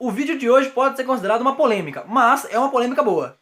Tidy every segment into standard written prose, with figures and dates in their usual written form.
O vídeo de hoje pode ser considerado uma polêmica, mas é uma polêmica boa.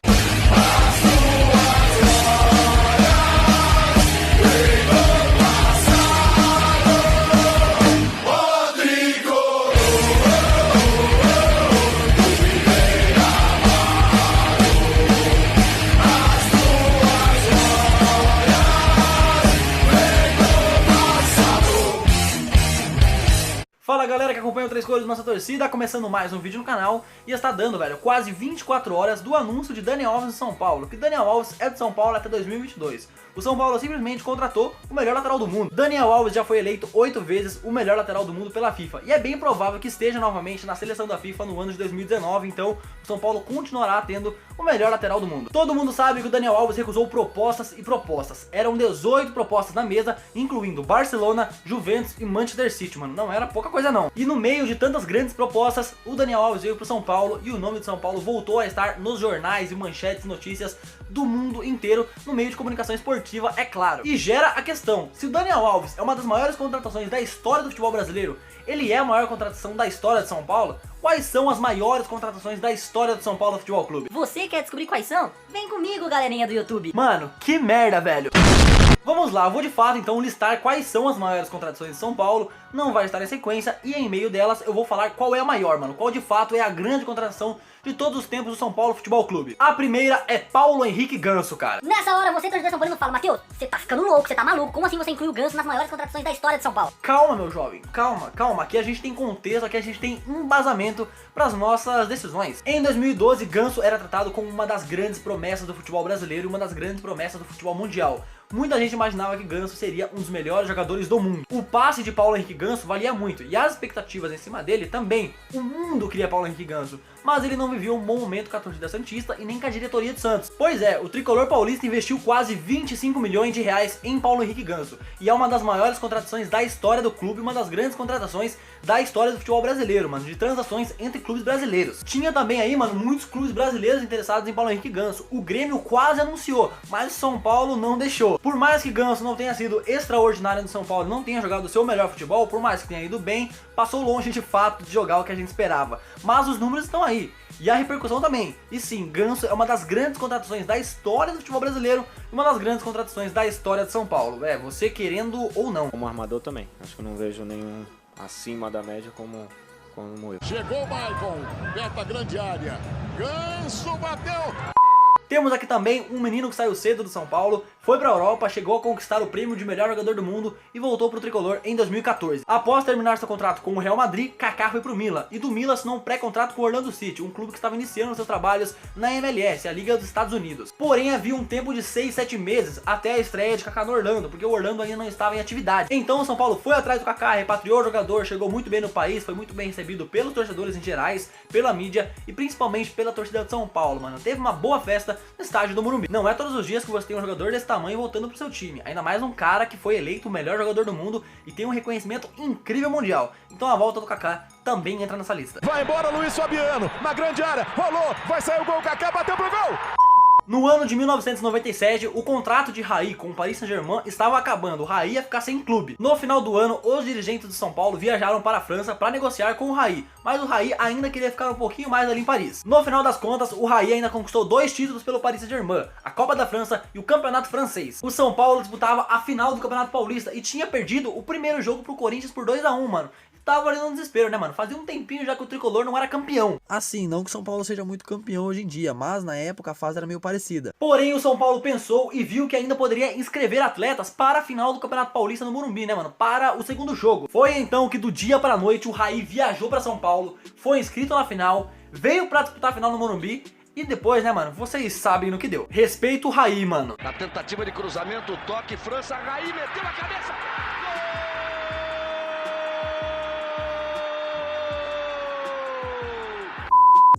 Fala galera que acompanha o Três Cores Nossa Torcida, começando mais um vídeo no canal. E está dando, velho, quase 24 horas do anúncio de Daniel Alves em São Paulo. Que Daniel Alves é de São Paulo até 2022. O São Paulo simplesmente contratou o melhor lateral do mundo. Daniel Alves já foi eleito 8 vezes o melhor lateral do mundo pela FIFA. E é bem provável que esteja novamente na seleção da FIFA no ano de 2019. Então o São Paulo continuará tendo o melhor lateral do mundo. Todo mundo sabe que o Daniel Alves recusou propostas e propostas. Eram 18 propostas na mesa, incluindo Barcelona, Juventus e Manchester City, mano. Não era pouca coisa não. E no meio de tantas grandes propostas, o Daniel Alves veio pro São Paulo e o nome de São Paulo voltou a estar nos jornais e manchetes e notícias do mundo inteiro, no meio de comunicação esportiva, é claro. E gera a questão, se o Daniel Alves é uma das maiores contratações da história do futebol brasileiro, ele é a maior contratação da história de São Paulo? Quais são as maiores contratações da história do São Paulo Futebol Clube? Você quer descobrir quais são? Vem comigo, galerinha do YouTube. Mano, que merda, velho. Vamos lá, eu vou de fato então listar quais são as maiores contratações de São Paulo, não vai estar em sequência, e em meio delas eu vou falar qual é a maior, mano, qual de fato é a grande contratação de todos os tempos do São Paulo Futebol Clube. A primeira é Paulo Henrique Ganso, cara. Nessa hora você, torcedor São Paulino, fala: Matheus, você tá ficando louco, você tá maluco, como assim você inclui o Ganso nas maiores contratações da história de São Paulo? Calma, meu jovem, calma, calma, aqui a gente tem contexto, aqui a gente tem embasamento para as nossas decisões. Em 2012, Ganso era tratado como uma das grandes promessas do futebol brasileiro e uma das grandes promessas do futebol mundial. Muita gente imaginava que Ganso seria um dos melhores jogadores do mundo. O passe de Paulo Henrique Ganso valia muito, e as expectativas em cima dele também. O mundo queria Paulo Henrique Ganso, mas ele não vivia um bom momento com a torcida santista e nem com a diretoria de Santos. Pois é, o tricolor paulista investiu quase 25 milhões de reais em Paulo Henrique Ganso, e é uma das maiores contratações da história do clube, uma das grandes contratações da história do futebol brasileiro, mano, de transações entre clubes brasileiros. Tinha também aí, mano, muitos clubes brasileiros interessados em Paulo Henrique Ganso. O Grêmio quase anunciou, mas o São Paulo não deixou. Por mais que Ganso não tenha sido extraordinário no São Paulo, não tenha jogado o seu melhor futebol, por mais que tenha ido bem, passou longe de fato de jogar o que a gente esperava. Mas os números estão aí, e a repercussão também. E sim, Ganso é uma das grandes contratações da história do futebol brasileiro e uma das grandes contratações da história de São Paulo. É, você querendo ou não. Como armador também, acho que eu não vejo nenhum acima da média como eu. Chegou o Maicon, perto da grande área, Ganso bateu! Temos aqui também um menino que saiu cedo do São Paulo, foi pra Europa, chegou a conquistar o prêmio de melhor jogador do mundo e voltou pro tricolor em 2014. Após terminar seu contrato com o Real Madrid, Kaká foi pro Milan, e do Milan assinou um pré-contrato com o Orlando City, um clube que estava iniciando seus trabalhos na MLS, a Liga dos Estados Unidos. Porém, havia um tempo de 6-7 meses até a estreia de Kaká no Orlando, porque o Orlando ainda não estava em atividade. Então o São Paulo foi atrás do Kaká, repatriou o jogador, chegou muito bem no país, foi muito bem recebido pelos torcedores em gerais, pela mídia e principalmente pela torcida de São Paulo, mano. Teve uma boa festa no estádio do Morumbi. Não é todos os dias que você tem um jogador desse tamanho voltando pro seu time, ainda mais um cara que foi eleito o melhor jogador do mundo e tem um reconhecimento incrível mundial. Então a volta do Kaká também entra nessa lista. Vai embora Luiz Fabiano, na grande área, rolou, vai sair o gol, Kaká bateu pro gol! No ano de 1997, o contrato de Raí com o Paris Saint-Germain estava acabando, o Raí ia ficar sem clube. No final do ano, os dirigentes do São Paulo viajaram para a França para negociar com o Raí, mas o Raí ainda queria ficar um pouquinho mais ali em Paris. No final das contas, o Raí ainda conquistou 2 títulos pelo Paris Saint-Germain, a Copa da França e o Campeonato Francês. O São Paulo disputava a final do Campeonato Paulista e tinha perdido o primeiro jogo pro Corinthians por 2-1, mano. Tava ali no desespero, né, mano? Fazia um tempinho já que o tricolor não era campeão. Assim, não que São Paulo seja muito campeão hoje em dia, mas na época a fase era meio parecida. Porém, o São Paulo pensou e viu que ainda poderia inscrever atletas para a final do Campeonato Paulista no Morumbi, né, mano? Para o segundo jogo. Foi então que do dia para a noite o Raí viajou para São Paulo, foi inscrito na final, veio para disputar a final no Morumbi. E depois, né, mano, vocês sabem no que deu. Respeito o Raí, mano. Na tentativa de cruzamento, toque, França, Raí meteu a cabeça!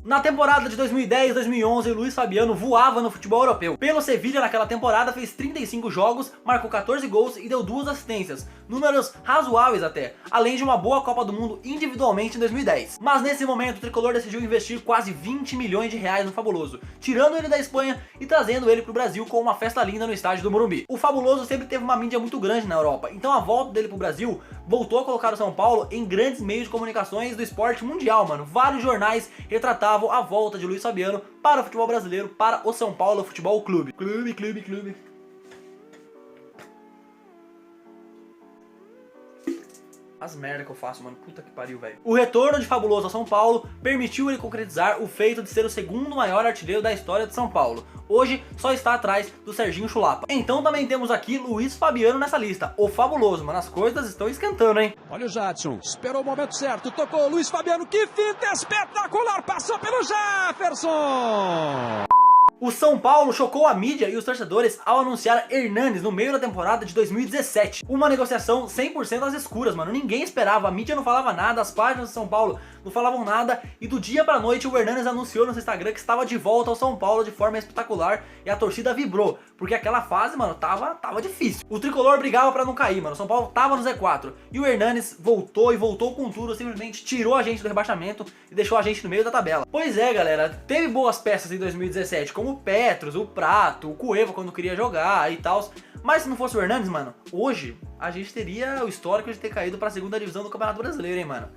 Na temporada de 2010-2011, Luiz Fabiano voava no futebol europeu. Pelo Sevilla naquela temporada fez 35 jogos, marcou 14 gols e deu 2 assistências. números razoáveis até, além de uma boa Copa do Mundo individualmente em 2010. Mas nesse momento o tricolor decidiu investir quase 20 milhões de reais no Fabuloso, tirando ele da Espanha e trazendo ele pro Brasil com uma festa linda no estádio do Morumbi. O Fabuloso sempre teve uma mídia muito grande na Europa, então a volta dele pro Brasil voltou a colocar o São Paulo em grandes meios de comunicações do esporte mundial, mano. Vários jornais retratavam a volta de Luiz Fabiano para o futebol brasileiro, para o São Paulo Futebol Clube. Clube. As merda que eu faço, mano. Puta que pariu, velho. O retorno de Fabuloso ao São Paulo permitiu ele concretizar o feito de ser o segundo maior artilheiro da história de São Paulo. Hoje só está atrás do Serginho Chulapa. Então também temos aqui Luiz Fabiano nessa lista, o Fabuloso, mano. As coisas estão esquentando, hein? Olha o Jadson, esperou o momento certo, tocou o Luiz Fabiano, que finta espetacular, passou pelo Jefferson! O São Paulo chocou a mídia e os torcedores ao anunciar Hernanes no meio da temporada de 2017. Uma negociação 100% às escuras, mano. Ninguém esperava, a mídia não falava nada, as páginas do São Paulo não falavam nada. E do dia pra noite o Hernanes anunciou no seu Instagram que estava de volta ao São Paulo de forma espetacular. E a torcida vibrou, porque aquela fase, mano, tava difícil. O tricolor brigava pra não cair, mano. O São Paulo tava no Z4. E o Hernanes voltou e voltou com tudo, simplesmente tirou a gente do rebaixamento e deixou a gente no meio da tabela. Pois é, galera, teve boas peças em 2017, como o Petros, o Prato, o Cueva quando queria jogar e tal. Mas se não fosse o Hernanes, mano, hoje a gente teria o histórico de ter caído pra segunda divisão do Campeonato Brasileiro, hein, mano.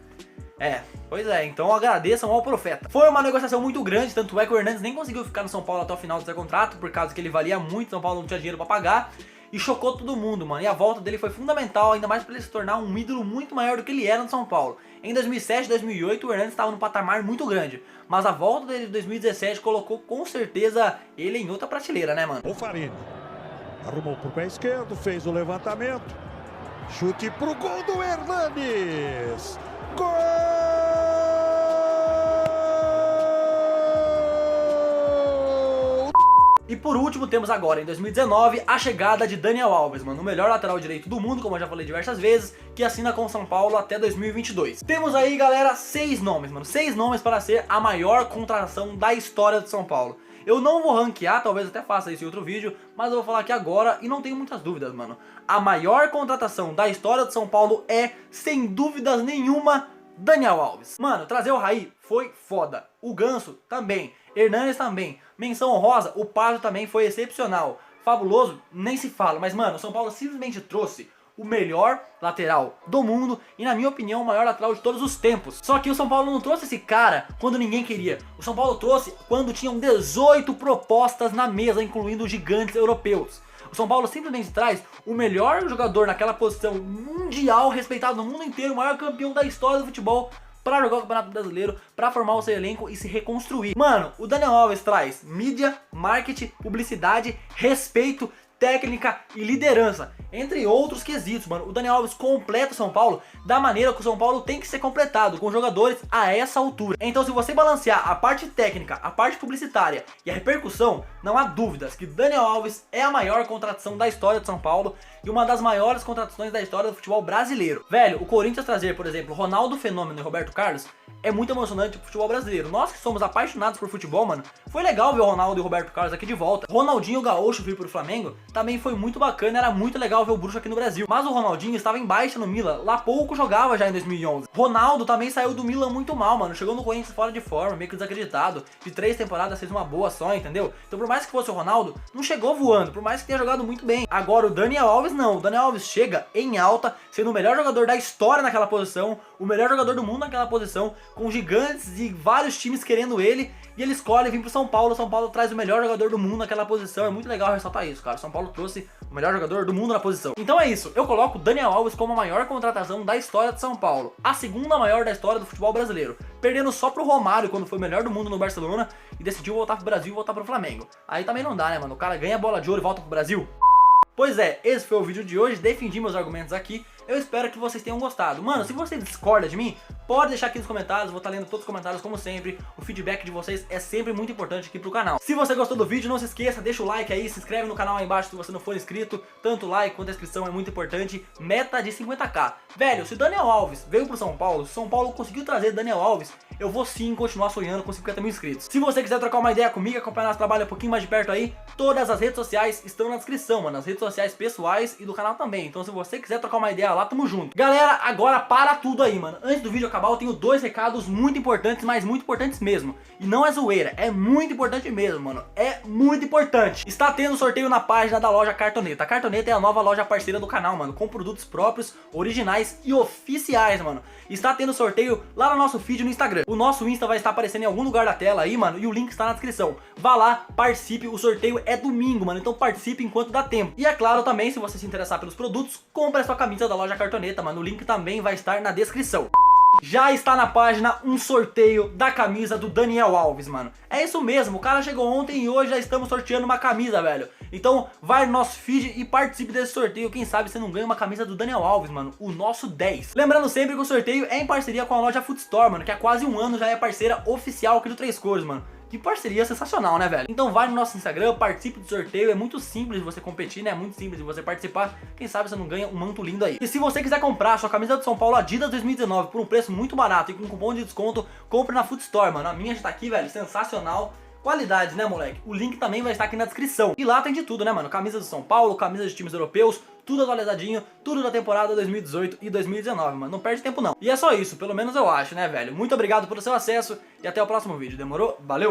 Pois é, então agradeçam ao profeta. Foi uma negociação muito grande, tanto é que o Hernanes nem conseguiu ficar no São Paulo até o final do seu contrato, por causa que ele valia muito, São Paulo não tinha dinheiro pra pagar. E chocou todo mundo, mano. E a volta dele foi fundamental, ainda mais pra ele se tornar um ídolo muito maior do que ele era no São Paulo. Em 2007 e 2008 o Hernanes estava num patamar muito grande, mas a volta dele de 2017 colocou com certeza ele em outra prateleira, né, mano? O Farini arrumou pro pé esquerdo, fez o levantamento, chute pro gol do Hernanes. Gol! E por último temos agora, em 2019, a chegada de Daniel Alves, mano, o melhor lateral direito do mundo, como eu já falei diversas vezes, que assina com o São Paulo até 2022. Temos aí, galera, 6 nomes, mano, 6 nomes para ser a maior contratação da história do São Paulo. Eu não vou ranquear, talvez até faça isso em outro vídeo, mas eu vou falar aqui agora e não tenho muitas dúvidas, mano. A maior contratação da história do São Paulo é, sem dúvidas nenhuma, Daniel Alves. Mano, trazer o Raí foi foda. O Ganso também. Hernanes também. Menção honrosa, o Pazzo também foi excepcional. Fabuloso, nem se fala. Mas, mano, o São Paulo simplesmente trouxe o melhor lateral do mundo e, na minha opinião, o maior lateral de todos os tempos. Só que o São Paulo não trouxe esse cara quando ninguém queria. O São Paulo trouxe quando tinham 18 propostas na mesa, incluindo gigantes europeus. O São Paulo simplesmente traz o melhor jogador naquela posição mundial, respeitado no mundo inteiro, o maior campeão da história do futebol, pra jogar o Campeonato Brasileiro, pra formar o seu elenco e se reconstruir. Mano, o Daniel Alves traz mídia, marketing, publicidade, respeito, técnica e liderança, entre outros quesitos, mano. O Daniel Alves completa o São Paulo da maneira que o São Paulo tem que ser completado, com jogadores a essa altura. Então, se você balancear a parte técnica, a parte publicitária e a repercussão, não há dúvidas que Daniel Alves é a maior contratação da história de São Paulo e uma das maiores contratações da história do futebol brasileiro. Velho, o Corinthians trazer, por exemplo, Ronaldo Fenômeno e Roberto Carlos é muito emocionante pro futebol brasileiro. Nós que somos apaixonados por futebol, mano, foi legal ver o Ronaldo e o Roberto Carlos aqui de volta. Ronaldinho Gaúcho vir pro Flamengo também foi muito bacana, era muito legal ver o bruxo aqui no Brasil. Mas o Ronaldinho estava em baixa no Milan, lá pouco jogava já em 2011. Ronaldo também saiu do Milan muito mal, mano, chegou no Corinthians fora de forma, meio que desacreditado. De 3 temporadas fez uma boa só, entendeu? Então por mais que fosse o Ronaldo, não chegou voando, por mais que tenha jogado muito bem. Agora o Daniel Alves não, o Daniel Alves chega em alta, sendo o melhor jogador da história naquela posição, o melhor jogador do mundo naquela posição, com gigantes e vários times querendo ele, e ele escolhe vir pro São Paulo. O São Paulo traz o melhor jogador do mundo naquela posição, é muito legal ressaltar isso, cara. O São Paulo trouxe o melhor jogador do mundo na posição. Então é isso, eu coloco o Daniel Alves como a maior contratação da história de São Paulo, a segunda maior da história do futebol brasileiro, perdendo só pro Romário quando foi o melhor do mundo no Barcelona e decidiu voltar pro Brasil e voltar pro Flamengo. Aí também não dá, né, mano? O cara ganha a bola de ouro e volta pro Brasil. Pois é, esse foi o vídeo de hoje, defendi meus argumentos aqui, eu espero que vocês tenham gostado. Mano, se você discorda de mim, pode deixar aqui nos comentários, vou estar lendo todos os comentários como sempre, o feedback de vocês é sempre muito importante aqui pro canal. Se você gostou do vídeo, não se esqueça, deixa o like aí, se inscreve no canal aí embaixo se você não for inscrito, tanto o like quanto a inscrição é muito importante, meta de 50k. Velho, se Daniel Alves veio pro São Paulo, se São Paulo conseguiu trazer Daniel Alves, eu vou sim continuar sonhando com 50 mil inscritos. Se você quiser trocar uma ideia comigo, acompanhar nosso trabalho um pouquinho mais de perto aí, todas as redes sociais estão na descrição, mano. As redes sociais pessoais e do canal também. Então se você quiser trocar uma ideia lá, tamo junto. Galera, agora para tudo aí, mano. Antes do vídeo acabar, eu tenho 2 recados muito importantes, mas muito importantes mesmo. E não é zoeira, é muito importante mesmo, mano. É muito importante. Está tendo sorteio na página da loja Cartoneta. A Cartoneta é a nova loja parceira do canal, mano, com produtos próprios, originais e oficiais, mano. Está tendo sorteio lá no nosso feed no Instagram. O nosso Insta vai estar aparecendo em algum lugar da tela aí, mano, e o link está na descrição. Vá lá, participe, o sorteio é domingo, mano, então participe enquanto dá tempo. E é claro também, se você se interessar pelos produtos, compre a sua camisa da loja Cartoneta, mano, o link também vai estar na descrição. Já está na página um sorteio da camisa do Daniel Alves, mano. É isso mesmo, o cara chegou ontem e hoje já estamos sorteando uma camisa, velho. Então vai no nosso feed e participe desse sorteio. Quem sabe você não ganha uma camisa do Daniel Alves, mano, o nosso 10. Lembrando sempre que o sorteio é em parceria com a loja Footstore, mano, que há quase um ano já é parceira oficial aqui do Três Cores, mano. Que parceria sensacional, né, velho? Então vai no nosso Instagram, participe do sorteio. É muito simples de você competir, né? É muito simples de você participar. Quem sabe você não ganha um manto lindo aí. E se você quiser comprar a sua camisa do São Paulo Adidas 2019 por um preço muito barato e com cupom de desconto, compre na Footstore, mano. A minha já tá aqui, velho, sensacional. Qualidade, né, moleque? O link também vai estar aqui na descrição. E lá tem de tudo, né, mano? Camisa do São Paulo, camisa de times europeus, tudo atualizadinho, tudo da temporada 2018 e 2019, mano. Não perde tempo, não. E é só isso, pelo menos eu acho, né, velho? Muito obrigado pelo seu acesso e até o próximo vídeo. Demorou? Valeu!